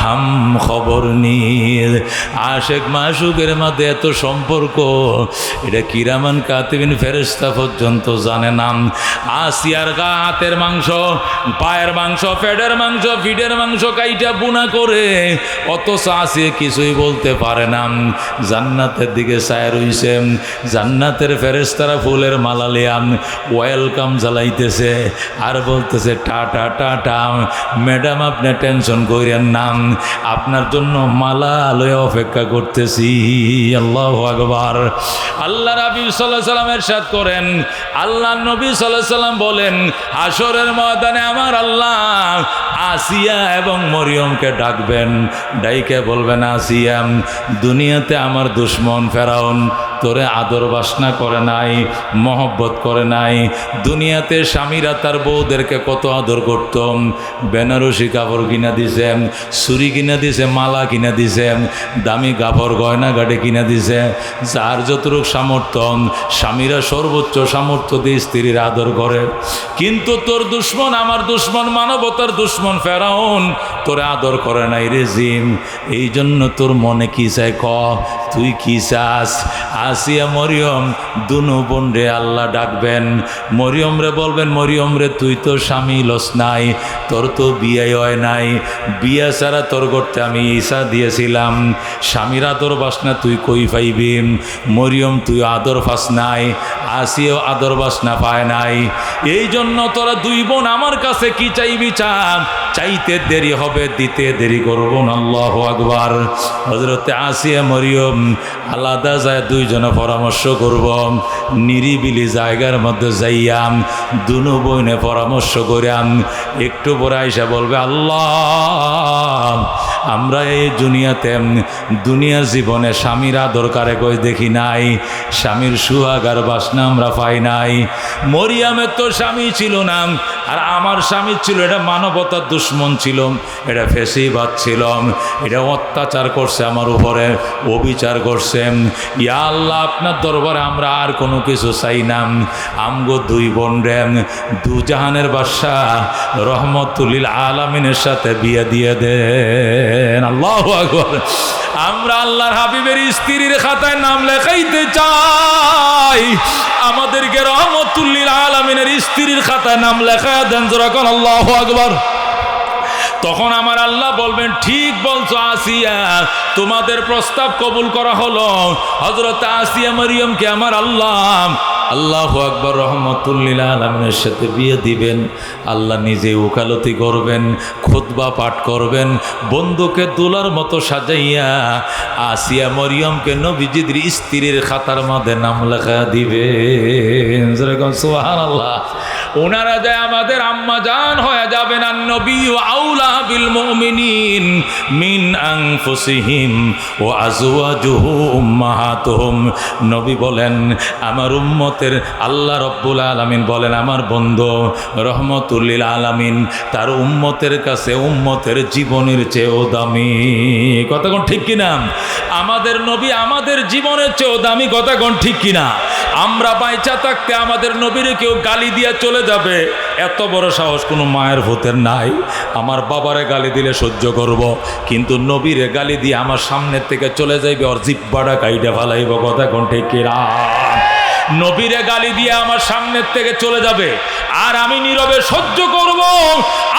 হাম খবর নিয়ে। আশিক মাশুকের মধ্যে এত সম্পর্ক, এটা কিরামান কাতিবিন ফেরেশতা পর্যন্ত জানে না। আসিয়ার গা হাতের মাংস, পায়ের মাংস, পেটের মাংস, ফিটের মাংস কাইটা বুনা করে, অথচ আসিয়া কিছুই বলতে পারে না। জান্নাতের দিকে চায় রইছে, জান্নাতের ফেরেশতারা ফুলের মালা লিয়া ওয়েলকাম জ্বালাইতেছে আর বলতেছে টাটা টাটা ম্যাডাম, আপনি টেনশন করেন না, আপনার জন্য মালা লয়ে অপেক্ষা করতেছি। আল্লাহু আকবার। আল্লাহ নবী সাল্লাল্লাহু আলাইহি সাল্লাম ইরশাদ করেন, আল্লাহ নবী সাল্লাল্লাহু আলাইহি সাল্লাম বলেন, হাশরের ময়দানে আমার আল্লাহ আসিয়া এবং মরিয়মকে ডাকবেন, ডাইকে বলবেন, আসিয়া, দুনিয়াতে আমার দুশমন ফেরাউন তোরে আদর বাসনা করে নাই, মহব্বত করে নাই। দুনিয়াতে স্বামীরা তার বউদেরকে কত আদর করত, বেনারসি কাপড় কিনা দিছে, ছুরি কিনা দিছে, মালা কিনা দিছে, দামি কাপড় গয়না গাড়ি কিনা দিছে। যার যতটুক সামর্থ্য, স্বামীরা সর্বোচ্চ সামর্থ্য দিয়ে স্ত্রীর আদর করে। কিন্তু তোর দুশ্মন, আমার দুশ্মন, মানবতার দুশ্মন ফেরাউন তোরে আদর করে নাই রেজিম। এই জন্য তোর মনে কি চাই ক, তুই কি চাস? আসিয়া মরিয়ম দুনু বোন রে আল্লাহ ডাকবেন, মরিয়ম রে বলবেন, মরিয়ম রে তুই তো স্বামী লস নাই, তোর তো বিয়ে হয় নাই, বিয়া ছাড়া তোর করতে আমি ঈসা দিয়েছিলাম, স্বামীর আদর বাসনা তুই কই পাইবি? মরিয়ম তুই আদর পাস নাই, আসিয়াও আদর বাসনা পায় নাই। এই জন্য তোরা দুই বোন আমার কাছে কি চাইবি চা, চাইতে দেরি হবে, দিতে দেরি করব না। আল্লাহু আকবার। হযরতে আসিয়া মরিয়ম আলাদা যায় দুইজনে পরামর্শ করব, নিরিবিলি জায়গার মধ্যে যাইয়াম দুনু বইনে পরামর্শ করিয়াম। একটু পরে আইসা বলবে, আল্লাহ আমরা এই দুনিয়াতে দুনিয়ার জীবনে স্বামীর আদর কারে কই দেখি নাই, স্বামীর সুহাগার বাসনা আমরা পাই নাই। মরিয়ামের তো স্বামী ছিল না, আর আমার স্বামী ছিল, এটা মানবতার দুশ্মন ছিল, এটা ফেসিবাদ ছিল, এটা অত্যাচার করছে আমার উপরে, অবিচার করছে। ইয়া আল্লাহ আপনার দরবারে আমরা আর কোনো কিছু চাই না, আমগো দুই বোন রে দু জাহানের বাদশাহ রহমতুল্লিল আলামিনের সাথে বিয়ে দিয়ে দেন। আল্লাহু আকবার। আমরা আল্লাহর হাবিবের স্ত্রীর খাতায় নাম লেখাইতে চাই, আমাদেরকে রহমতুল্লিল আলামিনের স্ত্রীর খাতায় নাম লেখায় দেন। যখন আল্লাহু আকবার। তখন আমার আল্লাহ বলবেন, ঠিক বলছো আসিয়া, তোমাদের প্রস্তাব কবুল করা হলো। হযরত আসিয়া মরিয়মকে আমার আল্লাহু আকবার রহমতুল্লিল আলামিনের সাথে বিয়ে দিবেন। আল্লাহ নিজে ওকালতি করবেন, খুতবা পাঠ করবেন, বন্ধুকে দোলার মতো সাজাইয়া আসিয়া মরিয়মকে নবীজির স্ত্রীর খাতার মধ্যে নাম লেখা দিবেন। যেরকম সুবহানাল্লাহ। ওনারা যায় আমাদের আম্মা জান হয়ে যাবেন। আর নবী আউলা বিল মুমিনিন মিন আনফুসিহিম ওয়া আজওয়াজুহু উম্মাহাতুহুম। নবী বলেন আমার উম্মতের, আল্লাহ রব্বুল আলামিন বলেন আমার বন্ধু রহমতুল্লিল আলামিন তার উম্মতের কাছে উম্মতের জীবনের চেয়েও দামি। কথা কোন ঠিক কিনা? আমাদের নবী আমাদের জীবনের চেয়েও দামি। কথা কোন ঠিক কিনা? আমরা বাইচা থাকতে আমাদের নবীরে কেউ গালি দিয়ে চলে যাবে, এত বড় সাহস কোনো মায়ের ভূতের নাই। আমার বাবারে গালি দিলে সহ্য করব, কিন্তু নবীরে গালি দিয়ে আমার সামনের থেকে চলে যাইবে, ওর জিব্বাটা কাইটা ফালাইব। কথা কোন ঠিক কিনা? নবীরে গালি দিয়ে আমার সামনের থেকে চলে যাবে, আর আমি নীরবে সহ্য করব।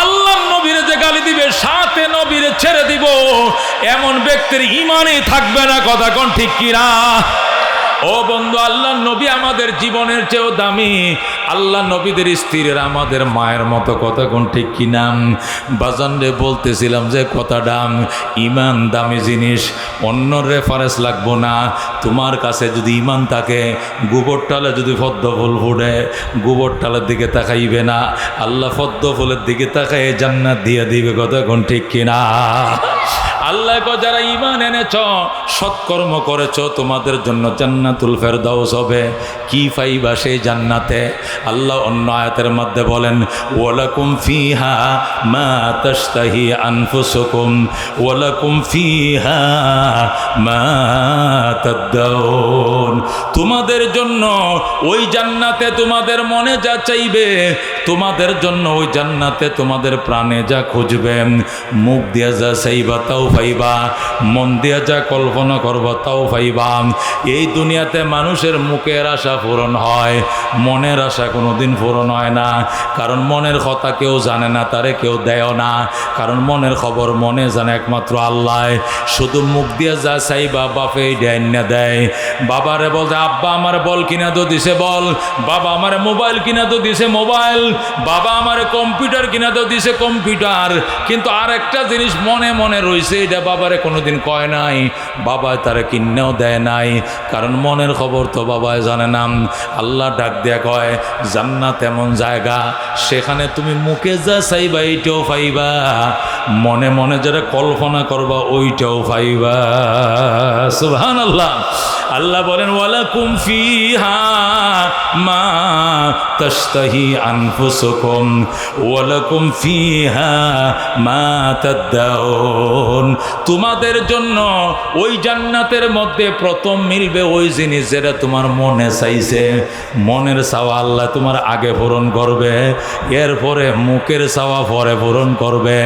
আল্লাহ নবীরে যে গালি দিবে, সাথে নবীরে ছেড়ে দিব, এমন ব্যক্তির ঈমানই থাকবে না। কথা কোন ঠিক কিনা? ও বন্ধু, আল্লাহ নবী আমাদের জীবনের চেয়েও দামি। আল্লাহ নবীদের স্ত্রীরা আমাদের মায়ের মতো। কথা কোন ঠিক কিনা? বাজানরে বলতেছিলাম যে কথাটা, ইমান দামি জিনিস, অন্য রেফারেন্স লাগবো না। তোমার কাছে যদি ইমান থাকে, গোবর টালে যদি পদ্ম ফুল ফুটে, গোবর টালের দিকে তাকাইবে না, আল্লাহ পদ্ম ফুলের দিকে তাকাই জান্নাত দিয়ে দিবে। কথা কোন ঠিক কিনা? আল্লাহ কয় যারা ঈমান এনেছ সৎকর্ম করেছ তোমাদের জন্য জান্নাতুল ফেরদাউস হবে। কি পাইবা সেই জান্নাতে? আল্লাহ অন্য আয়াতের মধ্যে বলেন ওয়ালাকুম ফিহা মা তাশতাহি আনফুসুকুম ওয়ালাকুম ফিহা মা তাদদাউন। তোমাদের জন্য ওই জান্নাতে তোমাদের মনে যা চাইবে, তোমাদের জন্য ওই জান্নাতে তোমাদের প্রাণে যা খুঁজবে, মুখ দিয়া যা চাইবা তাও পাইবা, মন দিয়া যা কল্পনা করবা তাও পাইবা। এই দুনিয়াতে মানুষের মুখের আশা পূরণ হয়, মনের আশা কোনোদিন পূরণ হয় না। কারণ মনের কথা কেউ জানে না, তারে কেউ দেয় না। কারণ মনের খবর মনে জানে একমাত্র আল্লাহ। শুধু মুখ দিয়া যা চাইবা বাপে দেয় না দেয়। বাবারে বলতে আব্বা আমার বল কিনা তো দিছে বল, বাবা আমার মোবাইল কিনা তো দিছে মোবাইল, বাবা আমার কম্পিউটার কিনা তো দিছে কম্পিউটার। কিন্তু আর একটা জিনিস মনে মনে রয়েছে, এটা বাবারে কোনোদিন কয় নাই, বাবায় তারা কিনেও দেয় নাই। কারণ মনের খবর তো বাবায় জানে না। আল্লাহ ডাক দেয়া কয় জান্নাত এমন জায়গা, সেখানে তুমি মুখে যা চাইবা এইটাও পাইবা, মনে মনে যারা কল্পনা করবা ওইটাও পাইবা। সুবহানাল্লাহ। আল্লাহ বলেন ওয়ালাকুম ফিহা মা তাশতাহি আনফুসুকুম ওয়ালাকুম ফিহা মা তাদদাউন। তোমাদের জন্য ওই জান্নাতের মধ্যে প্রথম মিলবে ওই জিনিস যেটা তোমার মনে চাইছে। মনের চাওয়া আল্লাহ তোমার আগে পূরণ করবে, এরপরে মুখের চাওয়া পরে পূরণ করবে।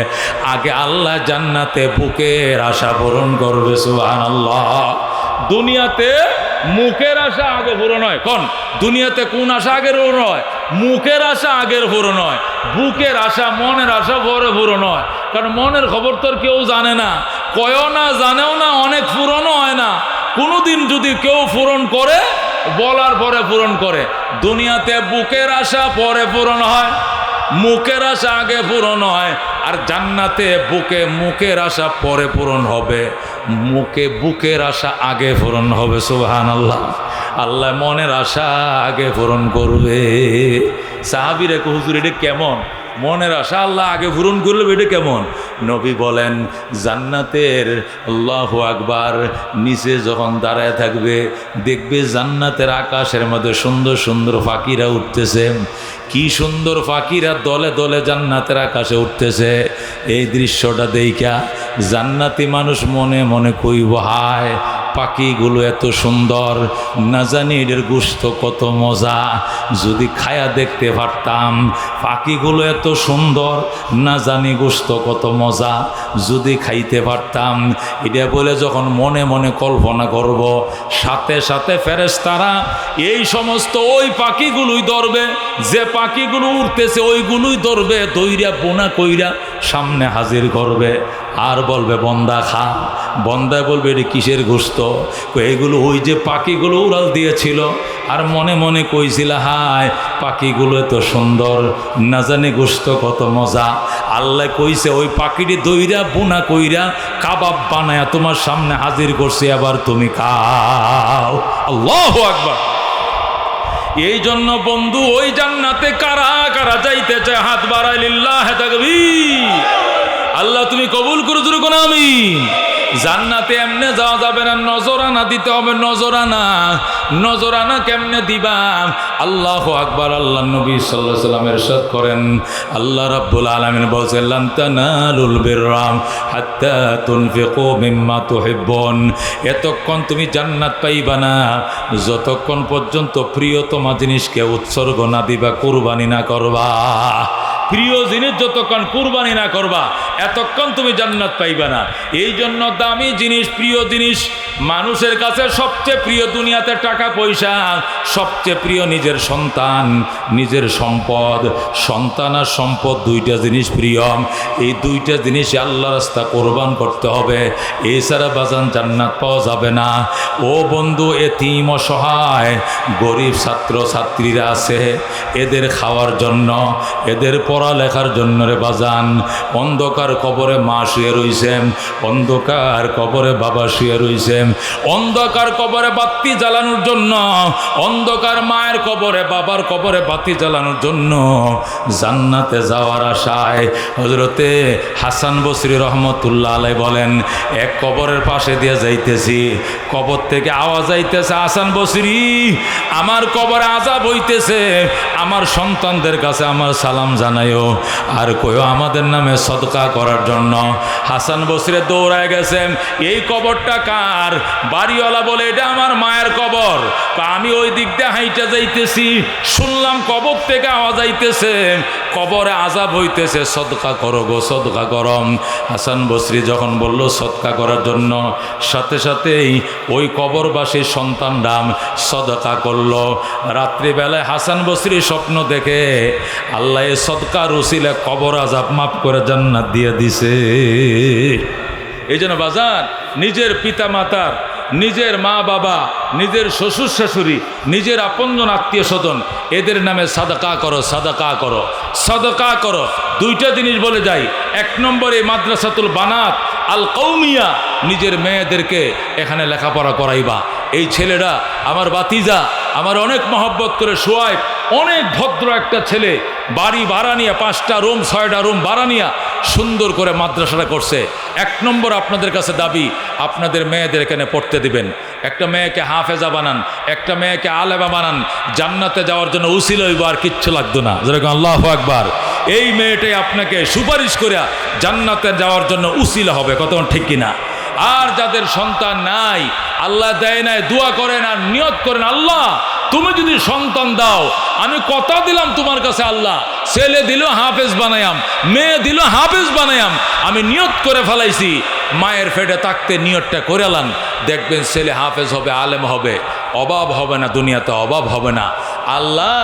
আগে আল্লাহ জান্নাতে বুকের আশা পূরণ করবে। সুবহানাল্লাহ। দুনিয়াতে মুখের আশা আগে পূরণ হয়। কোন দুনিয়াতে কোন আশা আগের পূরণ হয়? মুখের আশা আগের পূরণ হয়, বুকের আশা মনের আশা পরে পূরণ হয়। কারণ মনের খবর তোর কেউ জানে না, কয়ও না, জানেও না, অনেক পূরণও হয় না। কোনোদিন যদি কেউ পূরণ করে বলার পরে পূরণ করে। দুনিয়াতে বুকের আশা পরে পূরণ হয়, মুখের আশা আগে পূরণ হয়। আর জান্নাতে মুখের আশা পরে পূরণ হবে, বুকের আশা আগে পূরণ হবে। সুবহানাল্লাহ। আল্লাহ মনের আশা আগে পূরণ করবে। সাহাবীরা কয় হুজুর এটা কেমন? মনের আশা আল্লাহ আগে পূরণ করলে এটা কেমন? নবী বলেন জান্নাতের আল্লাহু আকবার নিচে যখন দাঁড়ায় থাকবে, দেখবে জান্নাতের আকাশের মধ্যে সুন্দর সুন্দর পাখিরা উঠতেছে। কি সুন্দর পাখিরা দলে দলে জান্নাতের আকাশে উঠতেছে। এই দৃশ্যটা দেইখা জান্নাতি মানুষ মনে মনে কইব হায় পাখিগুলো এত সুন্দর, না জানি এদের গোশত কত মজা, যদি খায়া দেখতে পারতাম। পাখিগুলো এত সুন্দর, না জানি গোশত কত মজা, যদি খাইতে পারতাম। এটা বলে যখন মনে মনে কল্পনা করব, সাথে সাথে ফেরেশতারা এই সমস্ত ওই পাখিগুলোই ধরবে, যে পাখিগুলো উঠতেছে ওইগুলোই ধরবে, দইরা বোনা কইরা সামনে হাজির করবে। আর বলবে বন্দা খা। বন্দায় বলবে এটা কিসের গোশত? এগুলো ওই যে পাখিগুলো উড়াল দিয়েছিল, আর মনে মনে কইছিল হায় পাখিগুলো এত সুন্দর, না জানি গোশত কত মজা। আল্লাহ কইছে ওই পাখিটি দইরা বোনা কইরা কাবাব বানায়া তোমার সামনে হাজির করছে, আবার তুমি খাও। আল্লাহু আকবার। এই জন্য বন্ধু ওই জান্নাতে কারা কারা যাইতে চায় হাত বাড়াই লিল্লাহে তাকবীর। আল্লাহ তুমি কবুল করে দিও কোন আমিন। জান্নাতে এমনে যাওয়া যাবে না, নজরানা দিতে হবে। নজরানা কেমনে দিবা? আল্লাহু আকবার। আল্লাহ নবী সাল্লাল্লাহু আলাইহি ওয়াসাল্লাম ইরশাদ করেন, আল্লাহ রাব্বুল আলামিন বলেন লান তানালুল বিররা হাত্তা তুনফিকু মিম্মা তুহিব্বুন। এতক্ষণ তুমি জান্নাত পাইবা না যতক্ষণ পর্যন্ত প্রিয়তমা জিনিসকে উৎসর্গ না দিবা, কুরবানি না করবা। প্রিয় জিনিস যতক্ষণ কুরবানি না করবা এতক্ষণ তুমি জান্নাত পাইবা না। এই জন্য দামি জিনিস, প্রিয় জিনিস, মানুষের কাছে সবচেয়ে প্রিয় দুনিয়াতে টাকা পয়সা, সবচেয়ে প্রিয় নিজের সন্তান, নিজের সম্পদ। সন্তান আর সম্পদ দুইটা জিনিস প্রিয়। এই দুইটা জিনিস আল্লাহর রাস্তা কোরবান করতে হবে, এছাড়া বাজান জান্নাত পাওয়া যাবে না। ও বন্ধু, এতিম অসহায় গরিব ছাত্র ছাত্রীরা আছে, এদের খাওয়ার জন্য, এদের পড়ালেখার জন্য রে বাজান অন্ধকার কবরে মা শুয়ে রইছেন, অন্ধকার কবরে বাবা শুয়ে রইছে। অন্ধকার কবরে বাতি জ্বালানোর জন্য, অন্ধকার মায়ের কবরে বাবার কবরে বাতি জ্বালানোর জন্য জান্নাতে যাওয়ার আশায় হযরতে হাসান বসরি রহমতুল্লাহ আলাইহি বলেন, এক কবরের পাশে দিয়ে যাইতেছি, কবর থেকে আওয়াজ আইতেছে, হাসান বসরি আমার কবরে আযাব হইতেছে, আমার সন্তানদের কাছে আমার সালাম জানাইও, আর কইও আমাদের নামে সদকা করার জন্য। হাসান বসরি দৌড়ায় গেছেন, এই কবরটা কার? বাড়িওয়ালা বলে এটা আমার মায়ের কবর। আমি ওই দিক দিয়ে হাইটা যাইতেছি, শুনলাম কবর থেকে আওয়াজ আইতেছে, কবরে আযাব হইতেছে, সদকা করো গো, সদকা করম। হাসান বসরি যখন বলল সদকা করার জন্য, সাথে সাথেই ওই কবরবাসীর সন্তানরা সদকা করলো। রাত্রিবেলায় হাসান বসরি স্বপ্ন দেখে আল্লাহ সদকার উসিলে কবর আযাব মাফ করে জান্নাত দিয়ে দিছে। এই জন্য বাজার নিজের পিতা মাতার, নিজের মা বাবা, নিজের শ্বশুর শাশুড়ি, নিজের আপনজন আত্মীয় স্বজন, এদের নামে সাদাকা করো, সাদাকা করো, সাদাকা করো। দুইটা জিনিস বলে যাই। এক নম্বরে মাদ্রাসাতুল বানাত আল কৌমিয়া, নিজের মেয়েদেরকে এখানে লেখাপড়া করাইবা। এই ছেলেরা আমার বাতিজা, আমার অনেক মহব্বত করে, সোয়াইব অনেক ভদ্র একটা ছেলে, বাড়ি ভাড়া নিয়ে 5টা রুম 6টা রুম ভাড়া নিয়ে সুন্দর করে মাদ্রাসাটা করছে। এক নম্বর আপনাদের কাছে দাবি, আপনাদের মেয়েদের এখানে পড়তে দিবেন। একটা মেয়েকে হাফেজা বানান, একটা মেয়েকে আলেমা বানান, জান্নাতে যাওয়ার জন্য উসিলা হইব, আর কিচ্ছু লাগতো না। যেরকম আল্লাহু আকবার। এই মেয়েটাই আপনাকে সুপারিশ করে জান্নাতে যাওয়ার জন্য উসিলা হবে, কত ঠিক কিনা? আর যাদের সন্তান নাই, আল্লাহ দেয় নাই, দোয়া করেন আর নিয়ত করেন, আল্লাহ তুমি যদি সন্তান দাও, আমি কথা দিলাম তোমার কাছে, আল্লাহ ছেলে দিল হাফেজ বানায়াম, মেয়ে দিল হাফেজ বানায়াম, আমি নিয়ত করে ফেলাইছি, মায়ের পেটে থাকতে নিয়তটা করে আলান, দেখবেন ছেলে হাফেজ হবে, আলেম হবে, অভাব হবে না, দুনিয়াতে অভাব হবে না। আল্লাহ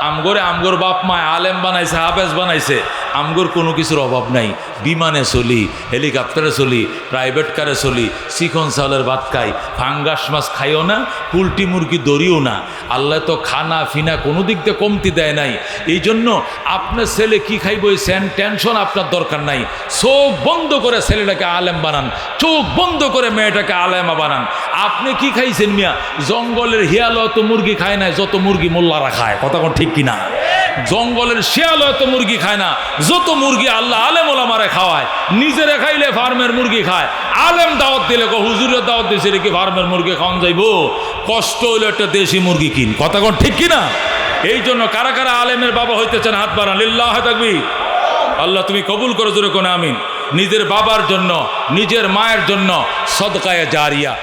আমগর বাপ মায় আলেম বানাইছে, হাফেজ বানাইছে, আমগর কোনো কিছুর অভাব নাই। বিমানে চলি, হেলিকপ্টারে চলি, প্রাইভেট কারে চলি, চিকন চাউলের ভাত খাই, ফাঙ্গাস মাছ খাইও না, পুলটি মুরগি দড়িও না। আল্লাহ তো খানা ফিনা কোনো দিক দিয়ে কমতি দেয় নাই। এই জন্য আপনার ছেলে কি খাইব এই টেনশন আপনার দরকার নাই। চোখ বন্ধ করে ছেলেটাকে আলেম বানান, চোখ বন্ধ করে মেয়েটাকে আলেমা বানান। আপনি কি খাইছেন মিয়া? জঙ্গলের হিয়াল অত মুরগি খায় না যত মুরগি মোল্লারা খায়, কথা কোন ঠিক কিনা? জঙ্গলের শিয়াল এত মুরগি খায় না যত মুরগি আল্লাহ আলেম ওলামারে খাওয়ায়। নিজেরা খাইলে ফার্মের মুরগি খায়, আলেম দাওয়াত দিলে হুজুরের দাওয়াত দিয়েছে কি ফার্মের মুরগি খাওয়ান যাইব? কষ্ট হইলে একটা দেশি মুরগি কিন, কথা কোন ঠিক কিনা? এই জন্য কারা কারা আলেমের বাবা হইতেছেন হাত বাড়ান, লিল্লাহ তাকবীর। আল্লাহ তুমি কবুল করো, জোরে কোন আমিন। নিজের বাবার জন্য, নিজের মায়ের জন্য সদকায়ে জারিয়া।